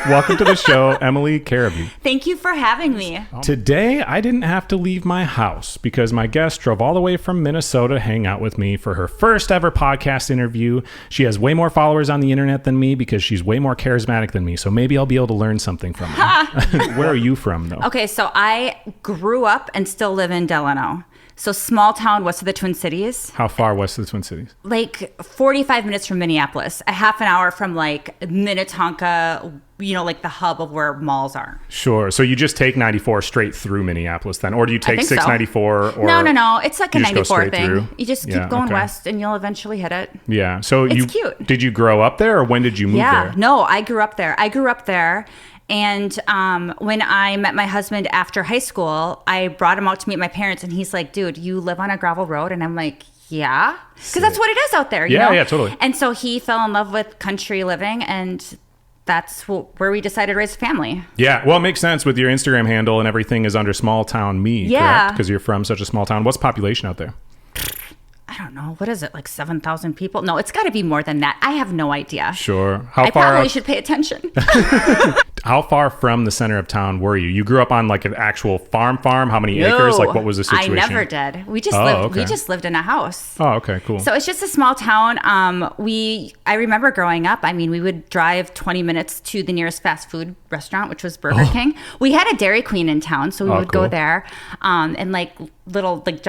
Welcome to the show, Emily Carabee. Thank you for having me. Today, I didn't have to leave my house because my guest drove all the way from Minnesota to hang out with me for her first ever podcast interview. She has way more followers on the internet than me because she's way more charismatic than me. So maybe I'll be able to learn something from her. Where are you from, though? Okay, so I grew up and still live in Delano. So small town west of the Twin Cities. How far west of the Twin Cities? Like 45 minutes from Minneapolis. A half an hour from like Minnetonka, like the hub of where malls are. Sure. So you just take 94 straight through Minneapolis then? Or do you take 694? So. No. It's like a 94 thing. Through? You just keep going west and you'll eventually hit it. Yeah. So it's cute. Did you grow up there or when did you move there? No, I grew up there. And when I met my husband after high school, I brought him out to meet my parents. And he's like, dude, you live on a gravel road? And I'm like, yeah. Because that's what it is out there. You know? Yeah, totally. And so he fell in love with country living. And that's where we decided to raise a family. Yeah. Well, it makes sense with your Instagram handle and everything is under small town me, correct? Because you're from such a small town. What's the population out there? I don't know. What is it? Like 7,000 people? No, it's got to be more than that. I have no idea. Sure. I probably should pay attention. How far from the center of town were you? You grew up on like an actual farm? How many acres? Like what was the situation? I never did. We just lived in a house. Oh, okay, cool. So it's just a small town. I remember growing up, we would drive 20 minutes to the nearest fast food restaurant, which was Burger King. We had a Dairy Queen in town, so we would go there. And like little like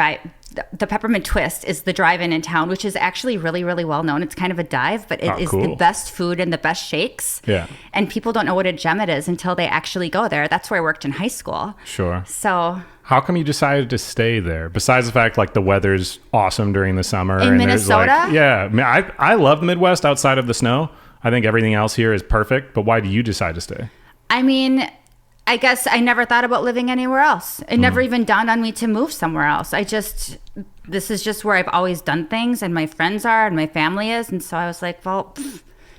the Peppermint Twist is the drive-in in town, which is actually really, really well known. It's kind of a dive, but it is the best food and the best shakes. Yeah. And people don't know what a gem it is until they actually go there. That's where I worked in high school. Sure. So how come you decided to stay there? Besides the fact like the weather's awesome during the summer. In Minnesota? I love the Midwest outside of the snow. I think everything else here is perfect. But why do you decide to stay? I guess I never thought about living anywhere else. It never even dawned on me to move somewhere else. This is just where I've always done things and my friends are and my family is. And so I was like, well,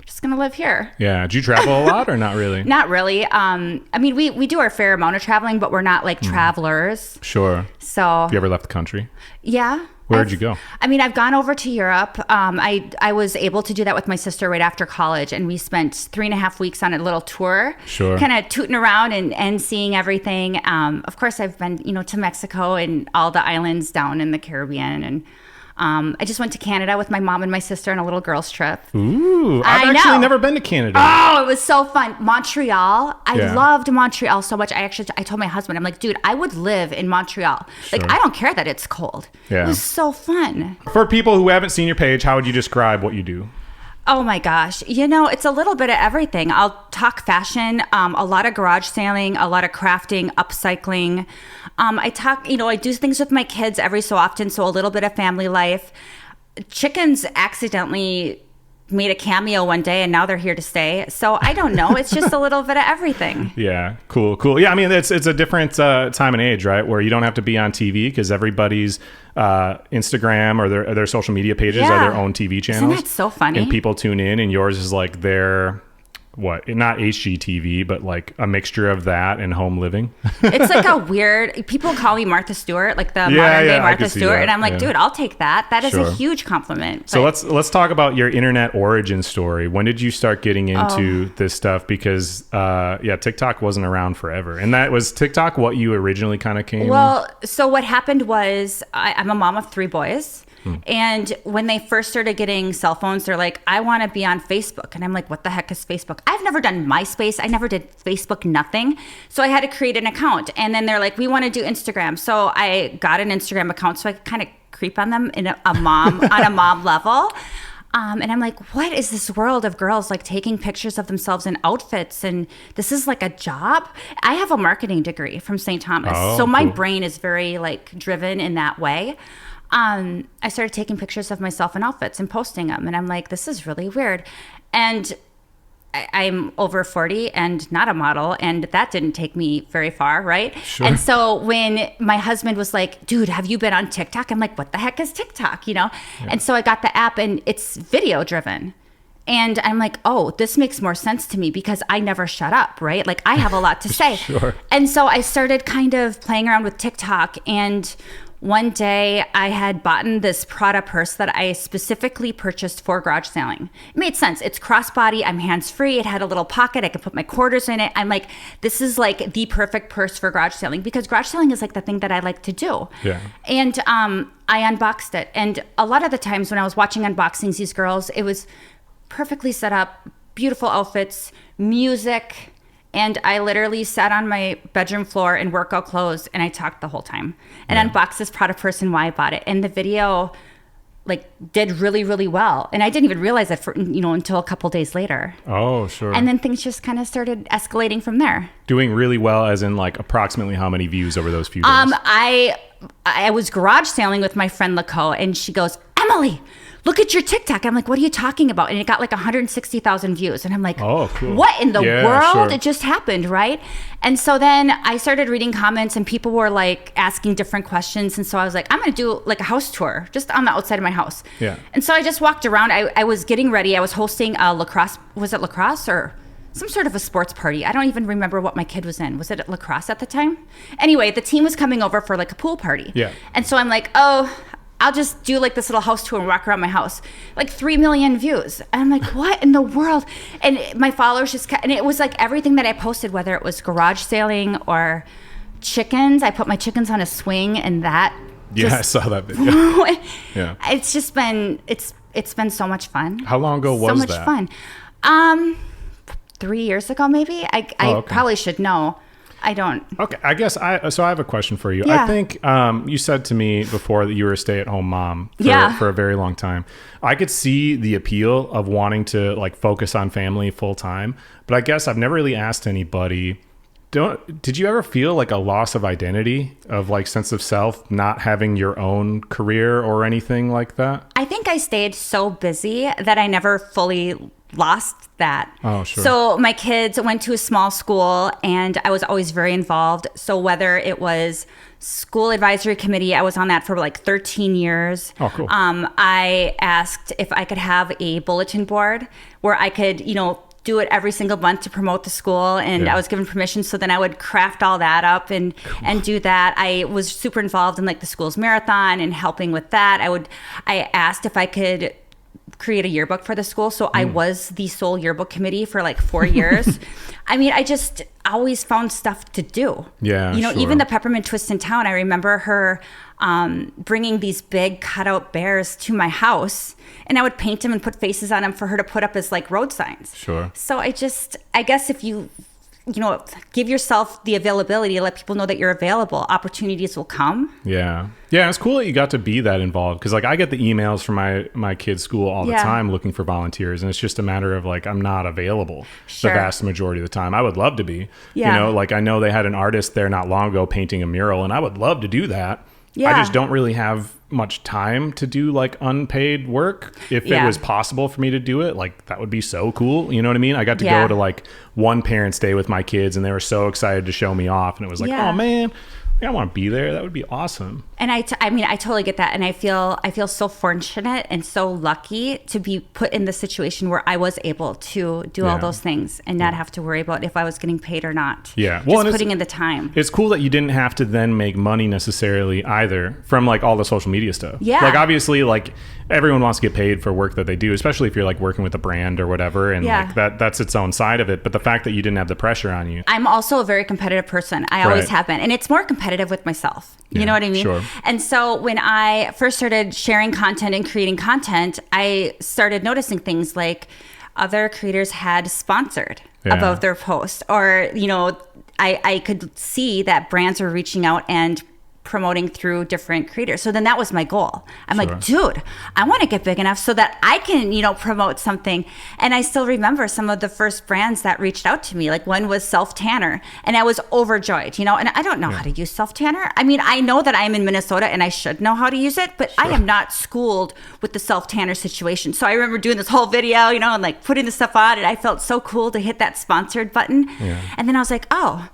just going to live here. Yeah. Do you travel a lot or not really? Not really. We do our fair amount of traveling, but we're not like travelers. Sure. So. Have you ever left the country? Yeah. Where'd you go? I've gone over to Europe. I was able to do that with my sister right after college, and we spent 3.5 weeks on a little tour. Sure. Kind of tooting around and seeing everything. Of course, I've been, to Mexico and all the islands down in the Caribbean, and I just went to Canada with my mom and my sister on a little girls' trip. Ooh, I've actually never been to Canada. Oh, it was so fun. Montreal. I loved Montreal so much. I told my husband, I'm like, dude, I would live in Montreal. Sure. Like, I don't care that it's cold. Yeah. It was so fun. For people who haven't seen your page, how would you describe what you do? Oh my gosh. It's a little bit of everything. I'll talk fashion, a lot of garage sailing, a lot of crafting, upcycling. I do things with my kids every so often. So a little bit of family life. Chickens accidentally made a cameo one day and now they're here to stay. So I don't know. It's just a little bit of everything. Yeah. Cool. Yeah. It's a different time and age, right? Where you don't have to be on TV because everybody's Instagram or their social media pages are their own TV channels. Isn't that so funny? And people tune in and yours is like their, not HGTV, but like a mixture of that and home living. It's like a weird, people call me Martha Stewart, like the modern day Martha Stewart. And I'm like, dude, I'll take that. That is a huge compliment. So let's talk about your internet origin story. When did you start getting into this stuff? Because TikTok wasn't around forever. And that was TikTok what you originally kind of came? Well, so what happened was I'm a mom of 3 boys. And when they first started getting cell phones, they're like, I want to be on Facebook. And I'm like, what the heck is Facebook? I've never done MySpace. I never did Facebook, nothing. So I had to create an account. And then they're like, we want to do Instagram. So I got an Instagram account so I could kind of creep on them in a mom level. And I'm like, what is this world of girls like taking pictures of themselves in outfits? And this is like a job. I have a marketing degree from St. Thomas. So my brain is very like driven in that way. I started taking pictures of myself in outfits and posting them. And I'm like, this is really weird. And I'm over 40 and not a model. And that didn't take me very far, right? Sure. And so when my husband was like, dude, have you been on TikTok? I'm like, what the heck is TikTok? Yeah. And so I got the app and it's video driven. And I'm like, oh, this makes more sense to me because I never shut up, right? Like I have a lot to say. Sure. And so I started kind of playing around with TikTok, and one day I had bought this Prada purse that I specifically purchased for garage sailing. It made sense. It's crossbody. I'm hands-free. It had a little pocket. I could put my quarters in it. I'm like, this is like the perfect purse for garage sailing, because garage sailing is like the thing that I like to do. Yeah. And I unboxed it. And a lot of the times when I was watching unboxings, these girls, it was perfectly set up, beautiful outfits, music. And I literally sat on my bedroom floor in workout clothes and I talked the whole time and unboxed this Prada purse and why I bought it. And the video like did really, really well. And I didn't even realize that until a couple days later. Oh, sure. And then things just kind of started escalating from there. Doing really well as in like approximately how many views over those few days? I was garage sailing with my friend Laco and she goes, Emily, look at your TikTok. I'm like, what are you talking about? And it got like 160,000 views. And I'm like, oh, cool. What in the world? Sure. It just happened, right? And so then I started reading comments and people were like asking different questions. And so I was like, I'm going to do like a house tour just on the outside of my house. Yeah. And so I just walked around. I was getting ready. I was hosting a lacrosse. Was it lacrosse or some sort of a sports party? I don't even remember what my kid was in. Was it lacrosse at the time? Anyway, the team was coming over for like a pool party. Yeah. And so I'm like, oh, I'll just do like this little house tour and walk around my house. Like 3 million views. And I'm like, what in the world? And my followers just and it was like everything that I posted, whether it was garage sailing or chickens. I put my chickens on a swing and that. Yeah, I saw that video. Yeah. It's just been, it's been so much fun. How long ago was that? So much fun. 3 years ago, maybe. I probably should know. I don't. Okay, I guess so I have a question for you. Yeah. I think you said to me before that you were a stay-at-home mom for a very long time. I could see the appeal of wanting to like focus on family full time, but I guess I've never really asked anybody, did you ever feel like a loss of identity, of like sense of self, not having your own career or anything like that? I think I stayed so busy that I never fully lost that. Oh, sure. So my kids went to a small school and I was always very involved. So whether it was school advisory committee, I was on that for like 13 years. Oh, cool. I asked if I could have a bulletin board where I could, do it every single month to promote the school. And I was given permission. So then I would craft all that up and do that. I was super involved in like the school's marathon and helping with that. I asked if I could create a yearbook for the school. So I was the sole yearbook committee for like 4 years. I mean, I just always found stuff to do. Yeah, sure. Even the Peppermint Twist in town, I remember her bringing these big cutout bears to my house and I would paint them and put faces on them for her to put up as like road signs. Sure. So I guess if you give yourself the availability to let people know that you're available, opportunities will come. Yeah. Yeah, it's cool that you got to be that involved, because like I get the emails from my kids' school all the time looking for volunteers, and it's just a matter of like I'm not available the vast majority of the time. I would love to be. Yeah. Like I know they had an artist there not long ago painting a mural, and I would love to do that. Yeah. I just don't really have much time to do like unpaid work. If it was possible for me to do it, like that would be so cool. You know what I mean? I got to go to like one parent's day with my kids and they were so excited to show me off. And it was like, oh man, I want to be there. That would be awesome. And I totally get that. And I feel so fortunate and so lucky to be put in the situation where I was able to do all those things and not have to worry about if I was getting paid or not. Yeah. Just putting in the time. It's cool that you didn't have to then make money necessarily either from like all the social media stuff. Yeah. Like obviously like everyone wants to get paid for work that they do, especially if you're like working with a brand or whatever. And like that's its own side of it. But the fact that you didn't have the pressure on you. I'm also a very competitive person. I always have been. And it's more competitive with myself. You know what I mean? Sure. And so when I first started sharing content and creating content, I started noticing things like other creators had sponsored above their posts, or, I could see that brands were reaching out and promoting through different creators. So then that was my goal. I'm like, dude, I want to get big enough so that I can, promote something. And I still remember some of the first brands that reached out to me. Like one was Self Tanner, and I was overjoyed, and I don't know how to use Self Tanner. I mean, I know that I'm in Minnesota and I should know how to use it, but I am not schooled with the Self Tanner situation. So I remember doing this whole video, and like putting the stuff on, and I felt so cool to hit that sponsored button. Yeah. And then I was like, oh,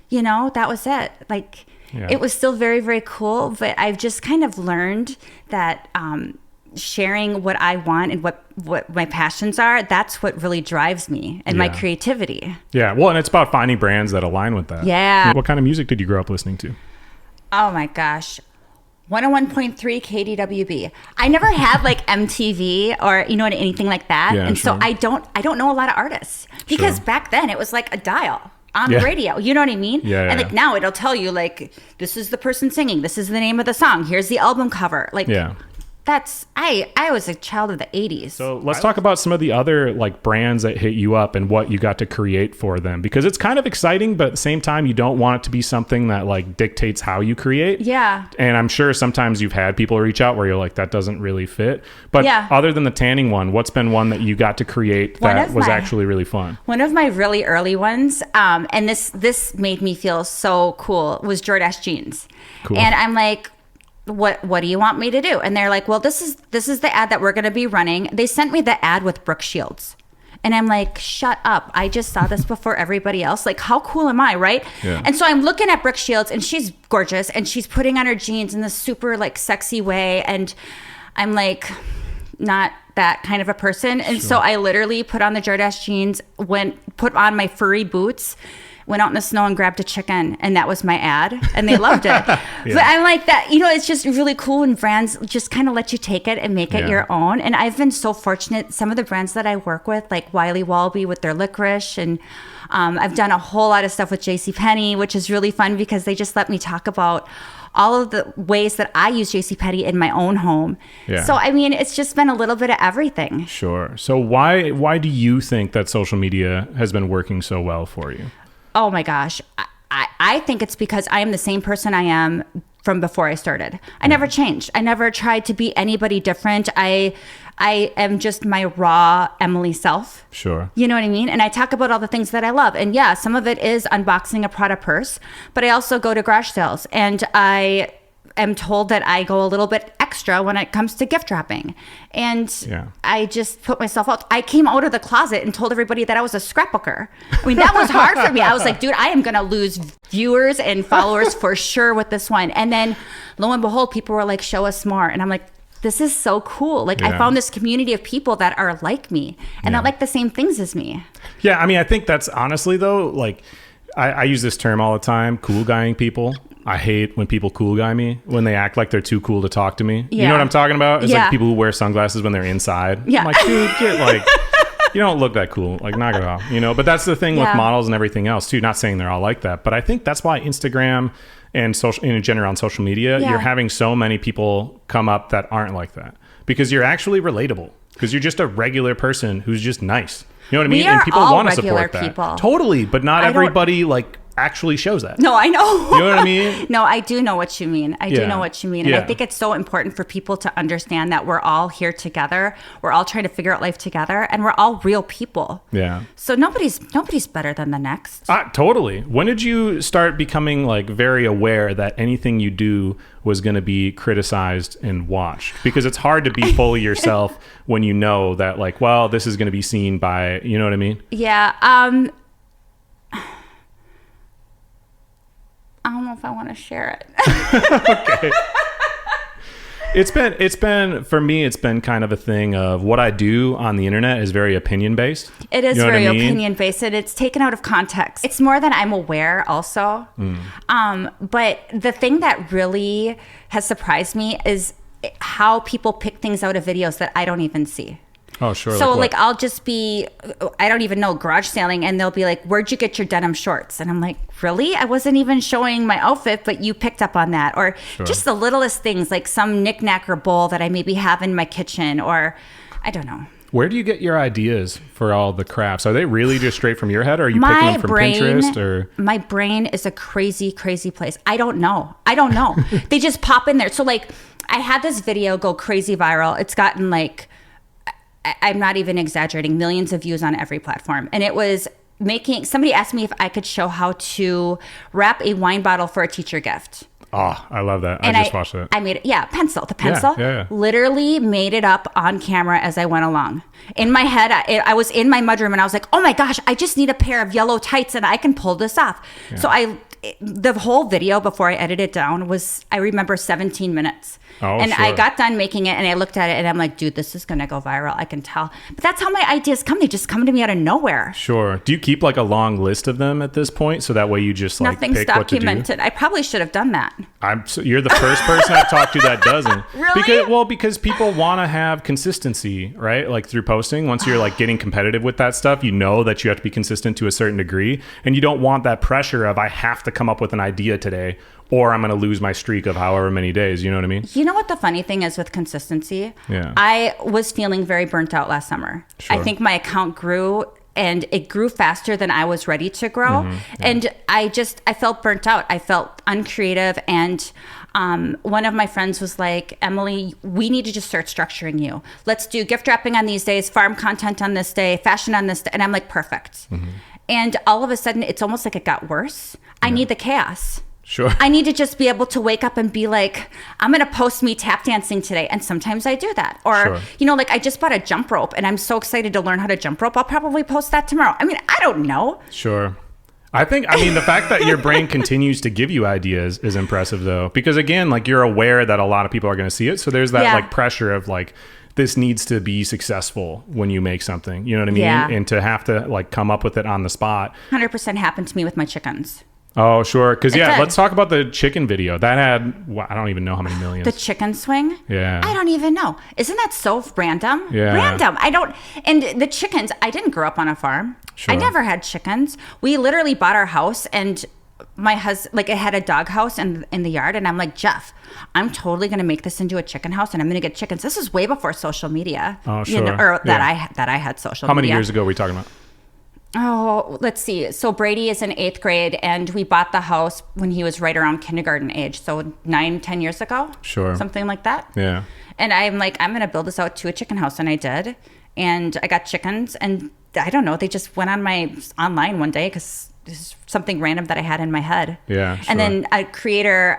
that was it. Like, it was still very, very cool, but I've just kind of learned that sharing what I want and what my passions are, that's what really drives me and my creativity. Yeah, well, and it's about finding brands that align with that. Yeah. What kind of music did you grow up listening to? Oh my gosh. 101.3 KDWB. I never had like MTV or anything like that, Yeah, and sure. so I don't know a lot of artists because Sure. back then it was like a dial on Yeah. the radio. You know what I mean? Yeah, and yeah, like yeah. now it'll tell you like this is the person singing, this is the name of the song, here's the album cover. Like Yeah. that's I was a child of the 80s. So let's talk about some of the other like brands that hit you up and what you got to create for them, because it's kind of exciting, but at the same time, you don't want it to be something that like dictates how you create. Yeah. And I'm sure sometimes you've had people reach out where you're like, that doesn't really fit. But Yeah. other than the tanning one, what's been one that you got to create One that of was my- actually really fun? One of my really early ones, and this made me feel so cool, was Jordache jeans. Cool. And I'm like, what do you want me to do? And they're like, well, this is the ad that we're going to be running. They sent me the ad with Brooke Shields. And I'm like, shut up. I just saw this before everybody else. Like, how cool am I, right? Yeah. And so I'm looking at Brooke Shields, and she's gorgeous, and she's putting on her jeans in this super, like, sexy way. And I'm like, not that kind of a person. And so I literally put on the Jordache jeans, put on my furry boots, went out in the snow and grabbed a chicken, and that was my ad, and they loved it. But I'm like that, it's just really cool when brands just kind of let you take it and make it Yeah. your own. And I've been so fortunate. Some of the brands that I work with, like Wiley Walby with their licorice, and I've done a whole lot of stuff with JCPenney, which is really fun because they just let me talk about all of the ways that I use JCPenney in my own home. Yeah. So, I mean, it's just been a little bit of everything. Sure. So why do you think that social media has been working so well for you? Oh my gosh. I think it's because I am the same person I am from before I started. I never changed. I never tried to be anybody different. I am just my raw Emily self. Sure. You know what I mean? And I talk about all the things that I love. And yeah, some of it is unboxing a Prada purse, but I also go to garage sales, and I am told that I go a little bit extra when it comes to gift wrapping. And Yeah. I just put myself out. I came out of the closet and told everybody that I was a scrapbooker. I mean, that was hard for me. I was like, dude, I am going to lose viewers and followers for sure with this one. And then lo and behold, people were like, show us more. And I'm like, this is so cool. Like, Yeah. I found this community of people that are like me and Yeah. that like the same things as me. Yeah, I mean, I think that's honestly though, like I use this term all the time, cool guying people. I hate when people cool guy me, when they act like they're too cool to talk to me. You Yeah. know what I'm talking about? It's Yeah. like people who wear sunglasses when they're inside. Yeah. I'm like, dude, get like, you don't look that cool. Like, knock it off. But that's the thing Yeah. with models and everything else too. Not saying they're all like that, but I think that's why Instagram and social, in general on social media, Yeah. you're having so many people come up that aren't like that, because you're actually relatable, because you're just a regular person who's just nice. You know what I mean? We are And people all want to regular support that. people. Totally, but not I don't- everybody like actually shows that. No, I know. You know what I mean? No, I do know what you mean. I do Yeah. know what you mean. And I Yeah. think it's so important for people to understand that we're all here together. We're all trying to figure out life together, and we're all real people. Yeah. So nobody's better than the next. Totally. When did you start becoming like very aware that anything you do was going to be criticized and watched? Because it's hard to be fully yourself when you know that, like, well, this is going to be seen by, you know what I mean? Yeah. I don't know if I want to share it. Okay. It's been for me, it's been kind of a thing of what I do on the internet is very opinion based. It is You know what very I mean? opinion based, and it's taken out of context. It's more than I'm aware also. But the thing that really has surprised me is how people pick things out of videos that I don't even see. Oh, sure. So what? like I'll just be, I don't even know, garage sailing, and they'll be like, where'd you get your denim shorts? And I'm like, really? I wasn't even showing my outfit, but you picked up on that. Or Sure. just the littlest things, like some knickknack or bowl that I maybe have in my kitchen, or I don't know. Where do you get your ideas for all the crafts? Are they really just straight from your head, or are you picking them from Pinterest? Or My brain is a crazy, crazy place. I don't know. They just pop in there. So like I had this video go crazy viral. It's gotten like, I'm not even exaggerating, millions of views on every platform. And it was somebody asked me if I could show how to wrap a wine bottle for a teacher gift. oh, I love that. And I just watched it. I made it. Yeah, the pencil. yeah. Literally made it up on camera as I went along. In my head, I was in my mudroom and I was like, oh my gosh, I just need a pair of yellow tights and I can pull this off. So I the whole video before I edited it down was, I remember 17 minutes. Oh, and sure. I got done making it and I looked at it and I'm like, dude, this is going to go viral. I can tell. But that's how my ideas come. They just come to me out of nowhere. Sure. Do you keep like a long list of them at this point? So that way you just like Nothing's pick what to do? documented. I probably should have done that. You're the first person I've talked to that doesn't. Really? Because people want to have consistency, right? Like through posting, once you're like getting competitive with that stuff, you know that you have to be consistent to a certain degree, and you don't want that pressure of I have to come up with an idea today or I'm going to lose my streak of however many days. You know what I mean? You know what the funny thing is with consistency? Yeah. I was feeling very burnt out last summer. Sure. I think my account grew and it grew faster than I was ready to grow. Yeah. And I felt burnt out. I felt uncreative. And one of my friends was like, Emily, we need to just start structuring you. Let's do gift wrapping on these days, farm content on this day, fashion on this day. And I'm like, perfect. And all of a sudden, it's almost like it got worse. I need the chaos. Sure. I need to just be able to wake up and be like, I'm going to post me tap dancing today. And sometimes I do that. Or, Sure. you know, like I just bought a jump rope and I'm so excited to learn how to jump rope. I'll probably post that tomorrow. I mean, I don't know. Sure. I mean, the fact that your brain continues to give you ideas is impressive, though, because again, like you're aware that a lot of people are going to see it. So there's that Yeah. like pressure of like, this needs to be successful when you make something, you know what I mean? Yeah. And to have to like come up with it on the spot. 100% happened to me with my chickens. Oh, sure. Because yeah, did. let's talk about the chicken video. That had, I don't even know how many millions. The chicken swing? Yeah. I don't even know. Isn't that so random? Yeah. Random. And the chickens, I didn't grow up on a farm. Sure. I never had chickens. We literally bought our house and my husband, like it had a dog house in the yard. And I'm like, Jeff, I'm totally going to make this into a chicken house and I'm going to get chickens. This is way before social media. Oh, You know, sure. or that Yeah. that I had social How media. many years ago are we talking about? Oh, let's see. So Brady is in 8th grade and we bought the house when he was right around kindergarten age. So 9-10 years ago. Sure. Something like that. Yeah. And I'm like, I'm going to build this out to a chicken house. And I did. And I got chickens. And I don't know. They just went on my online one day because this is something random that I had in my head. Yeah, sure. And then a creator,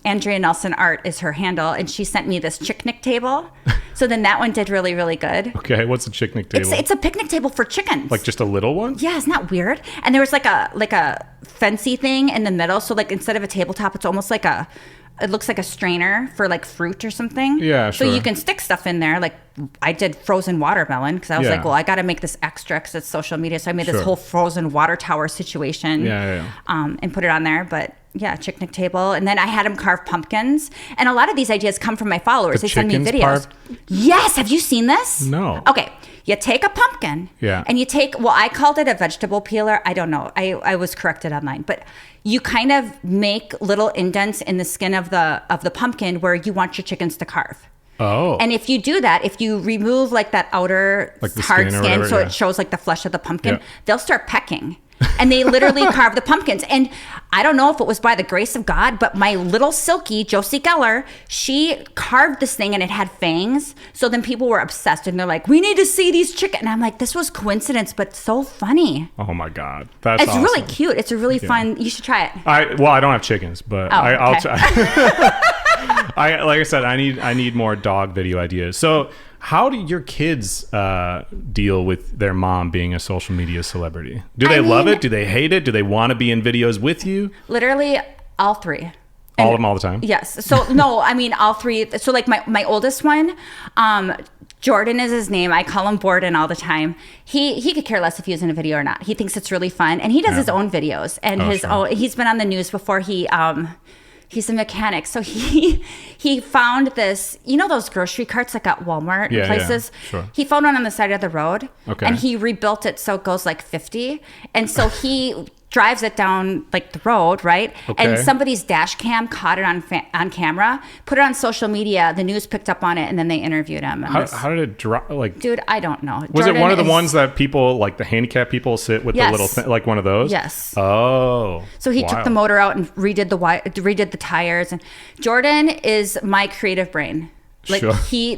Andrea Nelson Art is her handle. And she sent me this picnic table. So then that one did really, really good. Okay. What's a picnic table? It's a picnic table for chickens. like just a little one? Yeah, isn't that weird? And there was like a fancy thing in the middle. So like instead of a tabletop, it's almost like it looks like a strainer for like fruit or something. Yeah, So sure. you can stick stuff in there. Like I did frozen watermelon because I was Yeah. like, well, I got to make this extra because it's social media. So I made Sure. this whole frozen water tower situation. Yeah. And put it on there. But yeah, picnic table. And then I had him carve pumpkins. And a lot of these ideas come from my followers. The They send me chickens videos. carved? Yes. Have you seen this? No. Okay. You take a pumpkin. Yeah. And you take, well, I called it a vegetable peeler. I don't know. I was corrected online. But you kind of make little indents in the skin of the pumpkin where you want your chickens to carve. Oh. And if you do that, if you remove like that outer Like the hard skin or skin, whatever, so yeah. it shows like the flesh of the pumpkin, Yeah. they'll start pecking. And they literally carve the pumpkins. And I don't know if it was by the grace of God, but my little Silky, Josie Geller, she carved this thing and it had fangs. So then people were obsessed and they're like, we need to see these chickens. And I'm like, this was coincidence, but so funny. Oh my God. That's It's awesome. really cute. It's a really fun, you should try it. I don't have chickens, but Oh, I'll okay. try. Like I said, I need more dog video ideas. So how do your kids deal with their mom being a social media celebrity? Do they love mean- it? Do they hate it? Do they want to be in videos with you? Literally all three. All of them all the time? Yes. So no, I mean all three. So like my oldest one, Jordan is his name. I call him Borden all the time. He could care less if he was in a video or not. He thinks it's really fun, and he does his own videos. And sure. He's been on the news before. He's a mechanic, so he found this. You know those grocery carts like at Walmart Yeah, and places. yeah, sure. He found one on the side of the road, Okay. and he rebuilt it so it goes like 50. And so he drives it down like the road, right? Okay. And somebody's dash cam caught it on camera, put it on social media. The news picked up on it, and then they interviewed him. And How did it drop? Like, dude, I don't know. was Jordan it one of the is- ones that people, like the handicapped people, sit with the Yes. little thing, like one of those? Yes. Oh. So he took wild. the motor out and redid the tires. And Jordan is my creative brain. Like Sure.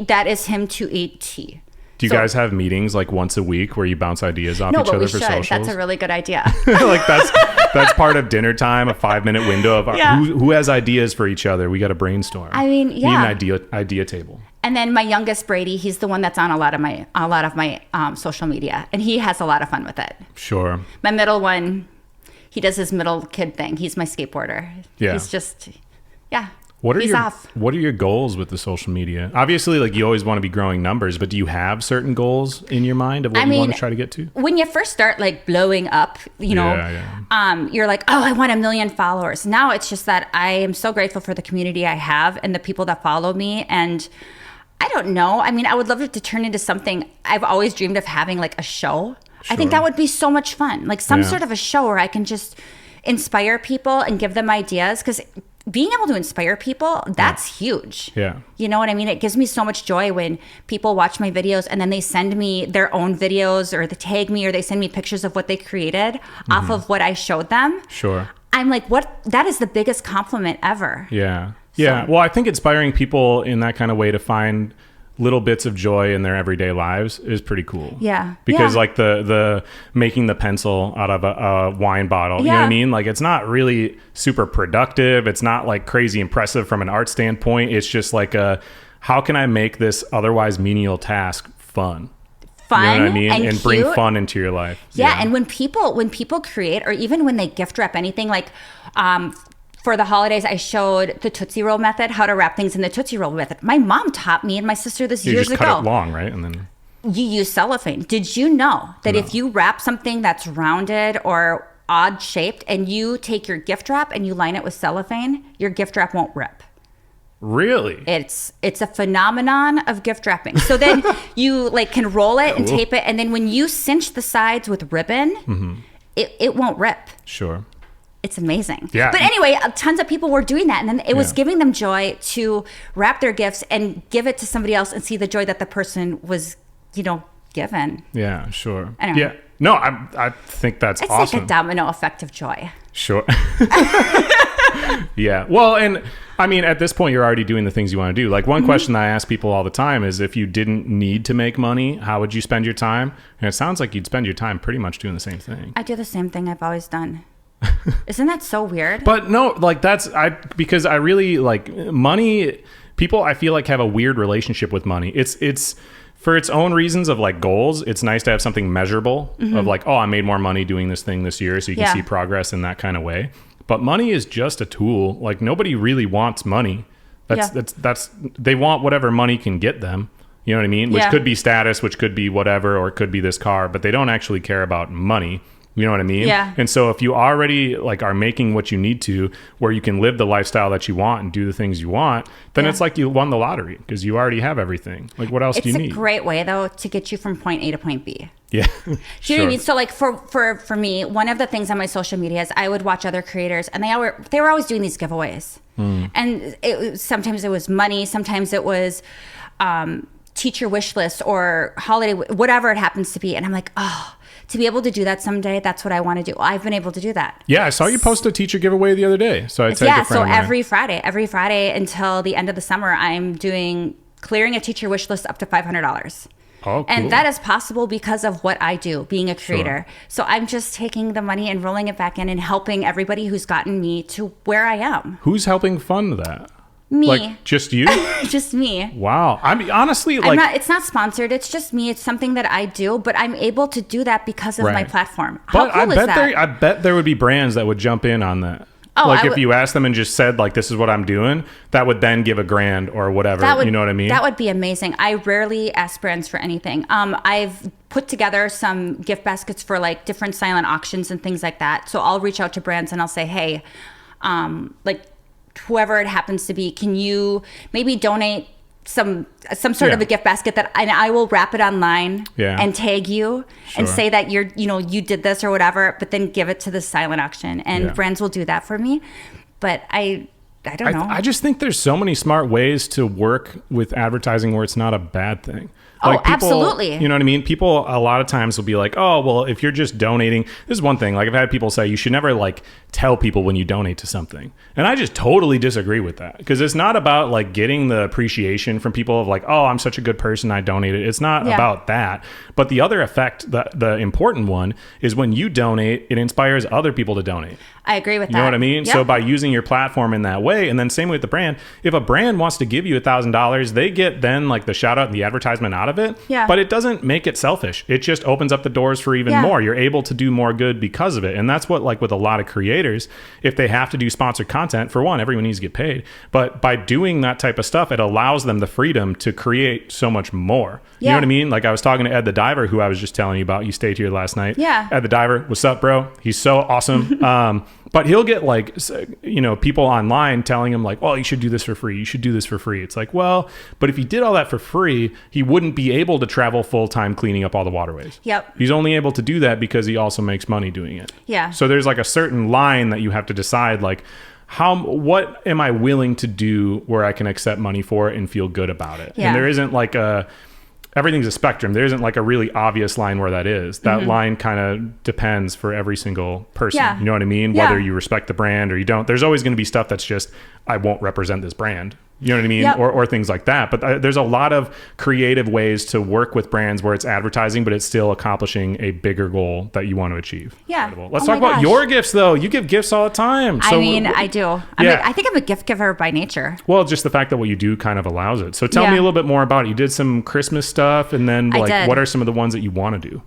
that is him to a T. Do you So- guys have meetings like once a week where you bounce ideas off No, each but other we for should. socials? That's a really good idea. Like that's part of dinner time, a 5-minute window of Yeah. who has ideas for each other. We got to brainstorm. I mean, We yeah. need an idea table. And then my youngest Brady, he's the one that's on a lot of my social media, and he has a lot of fun with it. Sure. My middle one, he does his middle kid thing. He's my skateboarder. Yeah. He's just, yeah. He's off. What are your goals with the social media? Obviously, like you always want to be growing numbers, but do you have certain goals in your mind of what you want to try to get to? When you first start like blowing up, you know, you're like, oh, I want 1 million followers. Now it's just that I am so grateful for the community I have and the people that follow me. And I don't know. I mean, I would love it to turn into something. I've always dreamed of having like a show. I think that would be so much fun. Like some sort of a show where I can just inspire people and give them ideas, because being able to inspire people, that's huge. Yeah. You know what I mean? It gives me so much joy when people watch my videos and then they send me their own videos, or they tag me, or they send me pictures of what they created off of what I showed them. Sure. I'm like, that is the biggest compliment ever. Yeah. Yeah. Well, I think inspiring people in that kind of way to find little bits of joy in their everyday lives is pretty cool. Yeah. Because like the making the pencil out of a wine bottle, you know what I mean? Like it's not really super productive. It's not like crazy impressive from an art standpoint. It's just like how can I make this otherwise menial task fun? You know what I mean? And bring fun into your life. Yeah. And when people create, or even when they gift wrap anything, like for the holidays, I showed the Tootsie Roll method, how to wrap things in the Tootsie Roll method. My mom taught me and my sister this years ago. You just cut it long, right? And then you use cellophane. Did you know that if you wrap something that's rounded or odd shaped and you take your gift wrap and you line it with cellophane, your gift wrap won't rip? Really? It's a phenomenon of gift wrapping. So then you like can roll it and tape it, and then when you cinch the sides with ribbon, it won't rip. Sure. It's amazing. Yeah. But anyway, tons of people were doing that. And then it was giving them joy to wrap their gifts and give it to somebody else and see the joy that the person was, given. Yeah, sure. Anyway. Yeah. No, I think that's awesome. It's like a domino effect of joy. Sure. Yeah. Well, and I mean, at this point, you're already doing the things you want to do. Like one question I ask people all the time is, if you didn't need to make money, how would you spend your time? And it sounds like you'd spend your time pretty much doing the same thing. I do the same thing I've always done. Isn't that so weird? But no, like because I really like money. People I feel like have a weird relationship with money. It's for its own reasons of like goals. It's nice to have something measurable of like, oh, I made more money doing this thing this year. So you can see progress in that kind of way. But money is just a tool. Like nobody really wants money. That's they want whatever money can get them. You know what I mean? Which could be status, which could be whatever, or it could be this car, but they don't actually care about money. You know what I mean? Yeah. And so if you already like are making what you need to, where you can live the lifestyle that you want and do the things you want, then it's like you won the lottery because you already have everything. Like what else do you need? It's a great way though to get you from point A to point B. Yeah. Do you know what I mean? So like for me, one of the things on my social media is I would watch other creators and they were always doing these giveaways. And sometimes it was money, sometimes it was teacher wish list or holiday, whatever it happens to be. And I'm like, oh, to be able to do that someday, that's what I want to do. I've been able to do that. Yeah, I saw you post a teacher giveaway the other day. So I tagged a friend of mine. Every Friday until the end of the summer, I'm clearing a teacher wish list up to $500. Oh, cool. And that is possible because of what I do, being a creator. Sure. So I'm just taking the money and rolling it back in and helping everybody who's gotten me to where I am. Who's helping fund that? Me. Like just you? Just me. Wow. I mean, honestly, like it's not sponsored. It's just me. It's something that I do, but I'm able to do that because of my platform. How cool is that? I bet there would be brands that would jump in on that. Oh, like if you asked them and just said like, this is what I'm doing, that would then give $1,000 or whatever. You know what I mean? That would be amazing. I rarely ask brands for anything. I've put together some gift baskets for like different silent auctions and things like that. So I'll reach out to brands and I'll say, hey, like whoever it happens to be, can you maybe donate some sort of a gift basket and I will wrap it online and tag you and say that you did this or whatever, but then give it to the silent auction and brands will do that for me. But I don't know. I just think there's so many smart ways to work with advertising where it's not a bad thing. Like people, absolutely. You know what I mean? People a lot of times will be like, oh, well, if you're just donating, this is one thing. Like I've had people say you should never like tell people when you donate to something. And I just totally disagree with that because it's not about like getting the appreciation from people of like, oh, I'm such a good person, I donated. It's not about that. But the other effect, the important one is when you donate, it inspires other people to donate. I agree with that. You know what I mean? Yep. So by using your platform in that way, way. And then same with the brand. If a brand wants to give you $1,000, they get then like the shout out and the advertisement out of it. Yeah. But it doesn't make it selfish. It just opens up the doors for even more. You're able to do more good because of it. And that's what, like with a lot of creators, if they have to do sponsored content, for one, everyone needs to get paid. But by doing that type of stuff, it allows them the freedom to create so much more. You know what I mean? Like I was talking to Ed the Diver, who I was just telling you about. You stayed here last night. Yeah. Ed the Diver, what's up, bro? He's so awesome. But he'll get like, you know, people online telling him like, well, you should do this for free. You should do this for free. It's like, well, but if he did all that for free, he wouldn't be able to travel full time cleaning up all the waterways. Yep. He's only able to do that because he also makes money doing it. Yeah. So there's like a certain line that you have to decide, like, what am I willing to do where I can accept money for it and feel good about it? Yeah. And there isn't like everything's a spectrum. There isn't like a really obvious line where that is. That line kind of depends for every single person. Yeah. You know what I mean? Yeah. Whether you respect the brand or you don't. There's always going to be stuff that's just, I won't represent this brand. You know what I mean? Yep. Or things like that. But there's a lot of creative ways to work with brands where it's advertising, but it's still accomplishing a bigger goal that you want to achieve. Yeah. Incredible. Let's Oh talk my about gosh. your gifts, though. You give gifts all the time. I mean, I do. I think I'm a gift giver by nature. Well, just the fact that what you do kind of allows it. So tell Yeah. me a little bit more about it. You did some Christmas stuff, and then I like, did. what are some of the ones that you want to do?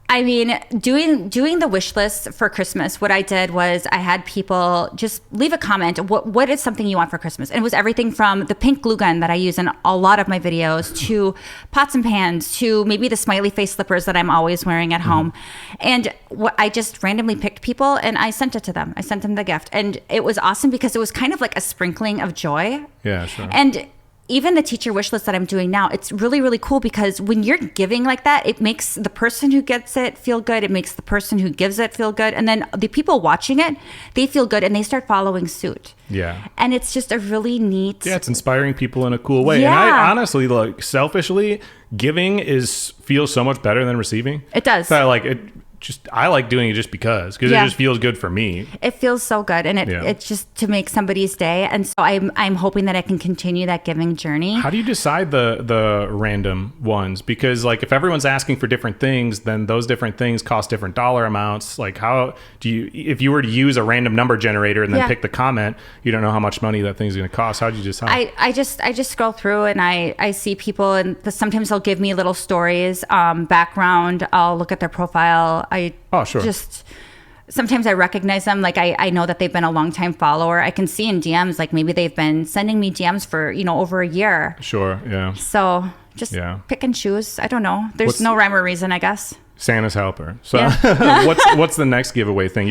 I mean, doing the wish list for Christmas, what I did was I had people just leave a comment. What is something you want for Christmas? And it was everything from the pink glue gun that I use in a lot of my videos to pots and pans to maybe the smiley face slippers that I'm always wearing at home. And I just randomly picked people and I sent it to them. I sent them the gift. And it was awesome because it was kind of like a sprinkling of joy. Yeah, sure. And even the teacher wish list that I'm doing now, it's really, really cool because when you're giving like that, it makes the person who gets it feel good. It makes the person who gives it feel good. And then the people watching it, they feel good and they start following suit. Yeah. And it's just a really neat. Yeah, it's inspiring people in a cool way. And Yeah. I honestly, like, selfishly, giving feels so much better than receiving. It does. So I like doing it just because it Yeah. just feels good for me. It feels so good, and it's just to make somebody's day. And so I'm hoping that I can continue that giving journey. How do you decide the random ones? Because like if everyone's asking for different things, then those different things cost different dollar amounts. Like how do you, if you were to use a random number generator and then Yeah. pick the comment, you don't know how much money that thing's going to cost. How do you decide? I just scroll through and I see people, and sometimes they'll give me little stories, background. I'll look at their profile. Oh, sure. Just sometimes I recognize them. Like I know that they've been a long time follower. I can see in DMs, like maybe they've been sending me DMs for, over a year. Sure. Yeah. So just pick and choose. I don't know. There's no rhyme or reason, I guess. Santa's helper. So Yeah. what's the next giveaway thing? Are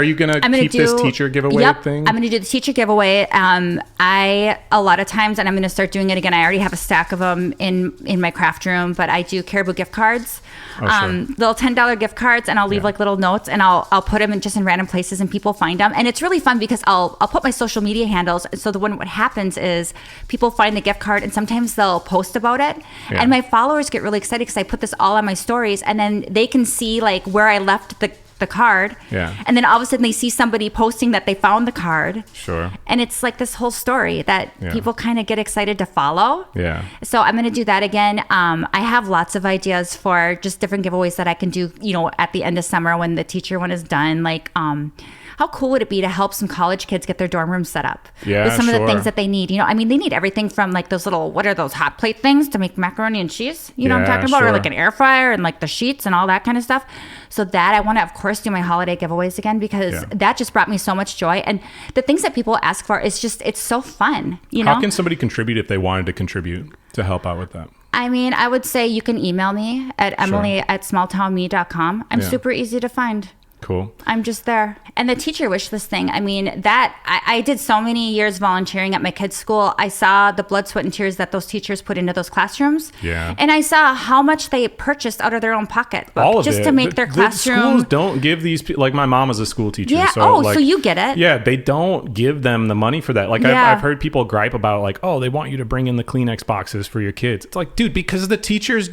you going to keep this teacher giveaway thing? I'm going to do the teacher giveaway. I a lot of times, and I'm going to start doing it again. I already have a stack of them in my craft room, but I do Caribou gift cards. Oh, sure. Little $10 gift cards, and I'll leave like little notes, and I'll put them in random places, and people find them, and it's really fun because I'll put my social media handles. So what happens is people find the gift card, and sometimes they'll post about it, Yeah. and my followers get really excited because I put this all on my stories, and then they can see like where I left the card, and then all of a sudden they see somebody posting that they found the card. Sure. And it's like this whole story that people kind of get excited to follow. Yeah. So I'm going to do that again. I have lots of ideas for just different giveaways that I can do, at the end of summer when the teacher one is done. Like, how cool would it be to help some college kids get their dorm room set up with some of the things that they need? They need everything from like those little, what are those hot plate things to make macaroni and cheese? You know what I'm talking about? Or like an air fryer and like the sheets and all that kind of stuff. So that I want to, of course, do my holiday giveaways again because that just brought me so much joy. And the things that people ask for, it's so fun. How can somebody contribute if they wanted to contribute to help out with that? I mean, I would say you can email me at emily@smalltownme.com. I'm super easy to find. Cool. I'm just there. And the teacher wish list thing, I mean, that I did so many years volunteering at my kids' school. I saw the blood, sweat, and tears that those teachers put into those classrooms. Yeah. And I saw how much they purchased out of their own pocketbook All of just it. to make their classroom. The schools don't give these people, like my mom is a school teacher. Yeah. So so you get it. Yeah, they don't give them the money for that. Like I've heard people gripe about like, oh, they want you to bring in the Kleenex boxes for your kids. It's like, dude, because the teachers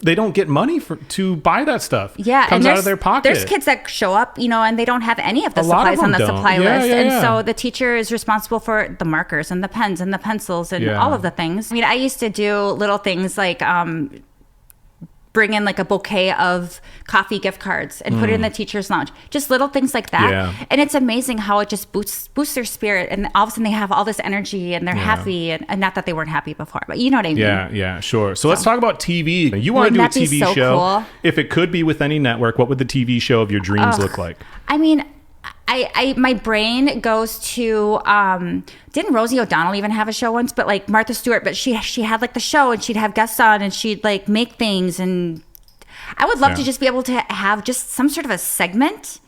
they don't get money to buy that stuff. Yeah. It comes out of their pocket. There's kids that show up, and they don't have any of the A lot of supplies on the them don't. supply Yeah, list. yeah, and yeah. so the teacher is responsible for the markers and the pens and the pencils and all of the things. I mean, I used to do little things like bring in like a bouquet of coffee gift cards and put it in the teacher's lounge. Just little things like that. Yeah. And it's amazing how it just boosts their spirit. And all of a sudden they have all this energy and they're happy. And not that they weren't happy before, but you know what I mean? Yeah, sure. So let's talk about TV. You want to do a Wouldn't that be TV so show? cool? If it could be with any network, what would the TV show of your dreams look like? I mean, my brain goes to didn't Rosie O'Donnell even have a show once? But like Martha Stewart, but she had like the show and she'd have guests on and she'd like make things, and I would love to just be able to have just some sort of a segment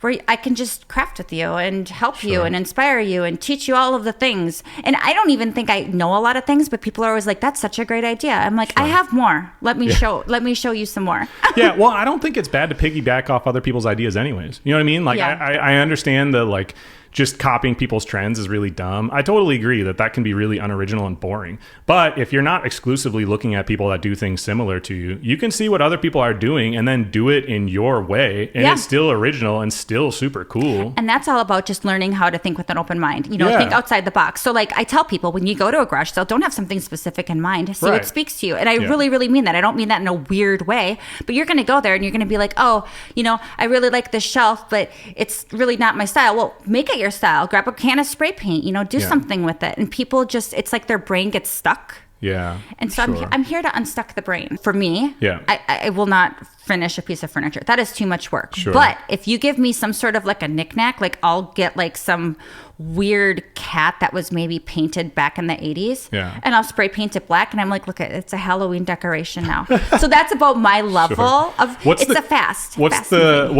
where I can just craft with you and help you and inspire you and teach you all of the things. And I don't even think I know a lot of things, but people are always like, that's such a great idea. I'm like, I have more. Let me show you some more. Yeah, well, I don't think it's bad to piggyback off other people's ideas anyways. You know what I mean? Like, I understand the, like, just copying people's trends is really dumb. I totally agree that can be really unoriginal and boring. But if you're not exclusively looking at people that do things similar to you, you can see what other people are doing and then do it in your way. And it's still original and still super cool. And that's all about just learning how to think with an open mind. You know, think outside the box. So like I tell people, when you go to a garage sale, don't have something specific in mind. See what speaks to you. And I really, really mean that. I don't mean that in a weird way. But you're going to go there and you're going to be like, oh, you know, I really like this shelf, but it's really not my style. Well, make it your style. Grab a can of spray paint, you know, do something with it. And people just, it's like their brain gets stuck. Yeah. And so I'm here to unstuck the brain. For me, I will not finish a piece of furniture. That is too much work. Sure. But if you give me some sort of like a knickknack, like I'll get like some weird cat that was maybe painted back in the 80s. Yeah. And I'll spray paint it black. And I'm like, look, it's a Halloween decoration now. So that's about my level of, what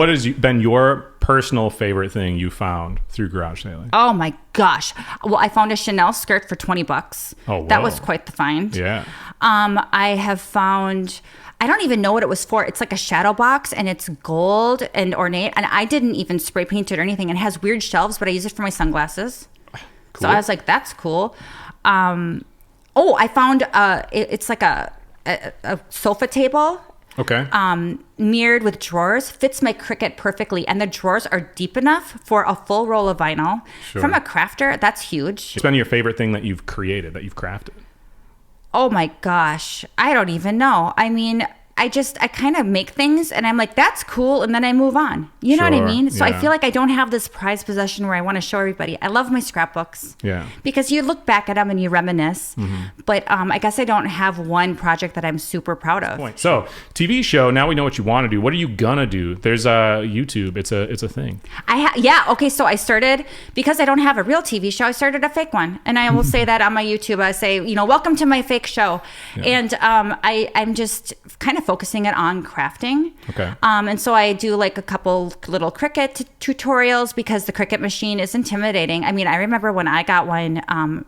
has been your personal favorite thing you found through garage sailing? Oh my gosh. Well, I found a Chanel skirt for $20. Oh, wow. That was quite the find. Yeah. I have found, I don't even know what it was for. It's like a shadow box and it's gold and ornate. And I didn't even spray paint it or anything. And it has weird shelves, but I use it for my sunglasses. Cool. So I was like, that's cool. I found, it's like a sofa table. Okay. Mirrored with drawers, fits my Cricut perfectly, and the drawers are deep enough for a full roll of vinyl. Sure. From a crafter, that's huge. What's been your favorite thing that you've created, that you've crafted? Oh my gosh, I don't even know. I mean, I kind of make things and I'm like, that's cool. And then I move on. You know what I mean? So I feel like I don't have this prized possession where I want to show everybody. I love my scrapbooks. Yeah. Because you look back at them and you reminisce. Mm-hmm. But I guess I don't have one project that I'm super proud of. So TV show, now we know what you want to do. What are you going to do? There's YouTube. It's a thing. Okay. So I started, because I don't have a real TV show, I started a fake one. And I will say that on my YouTube. I say, you know, welcome to my fake show. Yeah. And I'm just kind of focusing it on crafting. Okay. And so I do like a couple little Cricut tutorials because the Cricut machine is intimidating. I mean, I remember when I got one,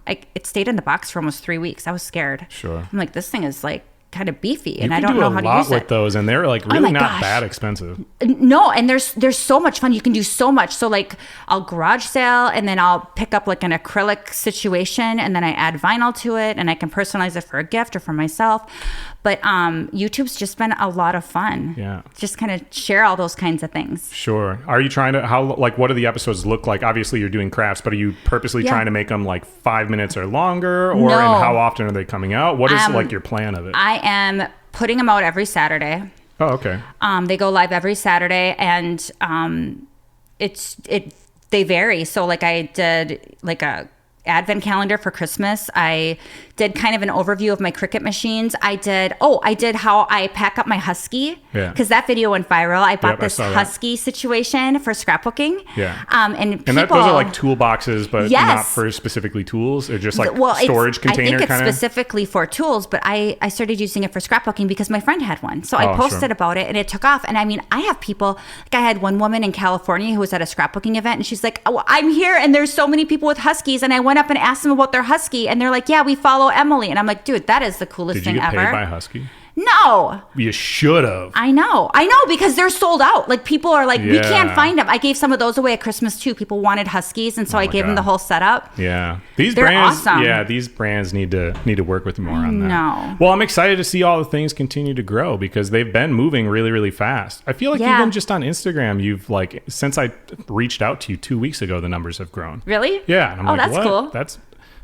it stayed in the box for almost 3 weeks. I was scared. Sure. I'm like, this thing is like kind of beefy and I don't know how to use it. You can do a lot with those and they're like really not that expensive. No, and there's so much fun. You can do so much. So like I'll garage sale and then I'll pick up like an acrylic situation and then I add vinyl to it and I can personalize it for a gift or for myself. But YouTube's just been a lot of fun. Yeah. Just kind of share all those kinds of things. Sure. Are you trying to, what do the episodes look like? Obviously you're doing crafts, but are you purposely trying to make them like 5 minutes or longer? Or and how often are they coming out? What is like your plan of it? I am putting them out every Saturday. Oh, okay. They go live every Saturday and they vary. So like I did like a advent calendar for Christmas. I did kind of an overview of my Cricut machines. I did how I pack up my Husky because that video went viral. I bought this Husky situation for scrapbooking. Yeah. And those are like toolboxes, but not for specifically tools. They're just like storage container. I think it's specifically for tools, but I started using it for scrapbooking because my friend had one. So I posted about it and it took off. And I mean, I have people, like I had one woman in California who was at a scrapbooking event and she's like, oh, I'm here and there's so many people with Huskies. And I went up and asked them about their Husky and they're like, yeah, we follow Emily. And I'm like, dude, that is the coolest thing ever. Did you get paid by Husky? No. You should have. I know, because they're sold out. Like people are like, we can't find them. I gave some of those away at Christmas too. People wanted Huskies, and so I gave them the whole setup. Yeah, they're brands, awesome. Yeah, these brands need to work with you more on that. No. Well, I'm excited to see all the things continue to grow because they've been moving really, really fast. I feel like even just on Instagram, you've like since I reached out to you 2 weeks ago, the numbers have grown. Really? Yeah. And I'm that's cool.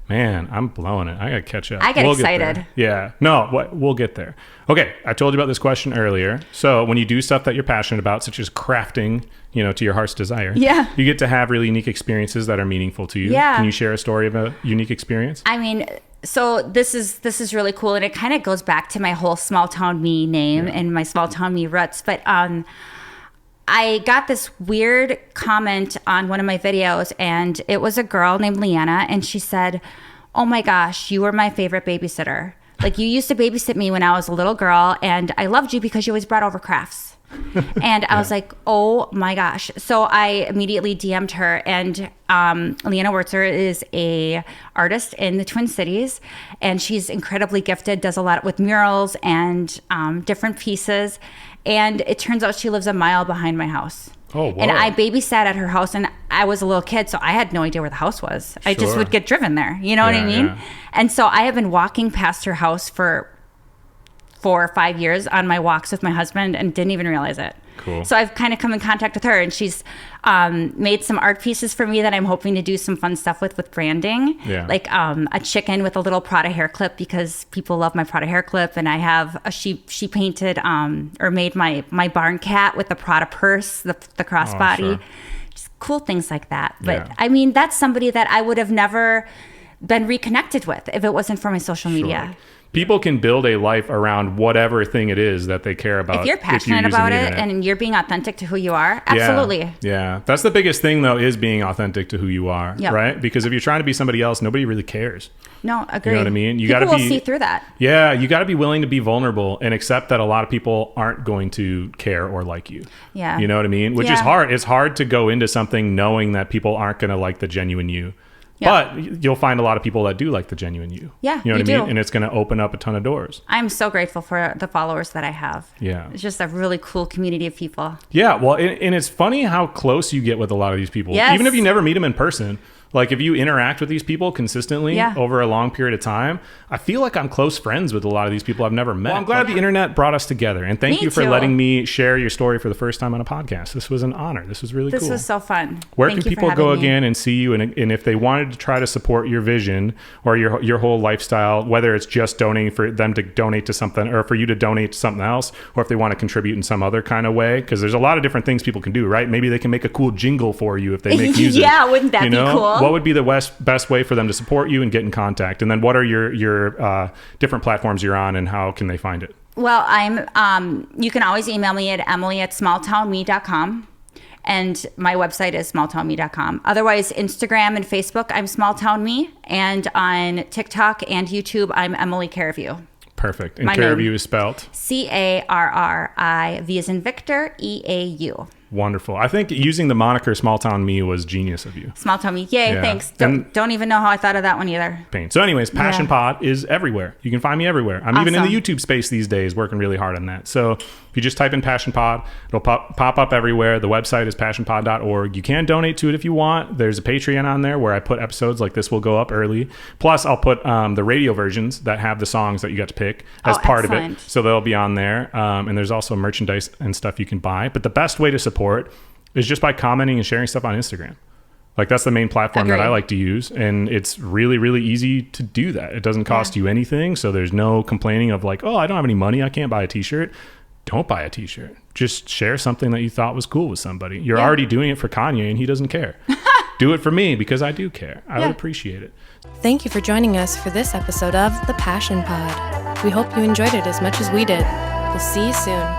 Man, I'm blowing it. I got to catch up. I get Get excited. there. Yeah. No, we'll get there. Okay. I told you about this question earlier. So when you do stuff that you're passionate about, such as crafting, to your heart's desire, Yeah. you get to have really unique experiences that are meaningful to you. Yeah. Can you share a story of a unique experience? I mean, so this is really cool, and it kind of goes back to my whole small town me name and my small town me roots. But I got this weird comment on one of my videos, and it was a girl named Leanna, and she said, "Oh my gosh, you were my favorite babysitter. Like, you used to babysit me when I was a little girl, and I loved you because you always brought over crafts." And I was like, oh my gosh. So I immediately DM'd her, and Leanna Wurtzer is a artist in the Twin Cities, and she's incredibly gifted, does a lot with murals and different pieces. And it turns out she lives a mile behind my house. Oh, wow. And I babysat at her house, and I was a little kid, so I had no idea where the house was. I just Sure. would get driven there. You know what I Yeah, mean? yeah. And so I have been walking past her house for 4 or 5 years on my walks with my husband and didn't even realize it. Cool. So I've kind of come in contact with her, and she's made some art pieces for me that I'm hoping to do some fun stuff with branding. Yeah. Like a chicken with a little Prada hair clip, because people love my Prada hair clip. And I have she painted or made my barn cat with the Prada purse, the crossbody. sure. Just cool things like that. But Yeah. I mean, that's somebody that I would have never been reconnected with if it wasn't for my social media. Sure. People can build a life around whatever thing it is that they care about. If you're passionate using about the it internet. and you're being authentic to who you are, absolutely. Yeah. That's the biggest thing, though, is being authentic to who you are, Yep. right? Because if you're trying to be somebody else, nobody really cares. No, agree. You know what I mean? You People gotta will be- see through that. Yeah, you got to be willing to be vulnerable and accept that a lot of people aren't going to care or like you. Yeah. You know what I mean? Which is Yeah. hard. It's hard to go into something knowing that people aren't going to like the genuine you. Yeah. But you'll find a lot of people that do like the genuine you. Yeah, You know what you I mean? do. And it's going to open up a ton of doors. I'm so grateful for the followers that I have. Yeah. It's just a really cool community of people. Yeah, well, and it's funny how close you get with a lot of these people. Yes. Even if you never meet them in person. Like, if you interact with these people consistently Yeah. over a long period of time, I feel like I'm close friends with a lot of these people I've never met. Well, I'm glad the internet brought us together. And thank Me you for too. letting me share your story for the first time on a podcast. This was an honor. This was really This cool. was so fun. Where Thank can you for people go having me. again and see you? And if they wanted to try to support your vision or your whole lifestyle, whether it's just donating for them to donate to something or for you to donate to something else, or if they want to contribute in some other kind of way, because there's a lot of different things people can do, right? Maybe they can make a cool jingle for you if they make music. Yeah, wouldn't that you be know? cool? What would be the best way for them to support you and get in contact? And then what are your different platforms you're on, and how can they find it? Well, you can always email me at emily@smalltownme.com. And my website is smalltownme.com. Otherwise, Instagram and Facebook, I'm smalltownme. And on TikTok and YouTube, I'm Emily Carreview. Perfect. And My Carreview name. is spelt Carri, V as in Victor, EAU. wonderful. I think using the moniker Small Town Me was genius of you. Small Town Me. Yay, Yeah. thanks. And- Don't even know how I thought of that one either. Pain. So anyways, Passion Yeah. Pod is everywhere. You can find me everywhere. I'm even in the Awesome. YouTube space these days, working really hard on that. So if you just type in Passion Pod, it'll pop up everywhere. The website is passionpod.org. You can donate to it if you want. There's a Patreon on there where I put episodes like this will go up early. Plus, I'll put the radio versions that have the songs that you got to pick as Oh, part of it. excellent. So they'll be on there. And there's also merchandise and stuff you can buy. But the best way to support is just by commenting and sharing stuff on Instagram. Like, that's the main platform that Agreed. I like to use. And it's really, really easy to do that. It doesn't cost you anything. So there's no complaining of like, oh, I don't have any money, I can't buy a t-shirt. Don't buy a t-shirt. Just share something that you thought was cool with somebody. You're Yeah. already doing it for Kanye and he doesn't care. Do it for me because I do care. I Yeah. would appreciate it. Thank you for joining us for this episode of The Passion Pod. We hope you enjoyed it as much as we did. We'll see you soon.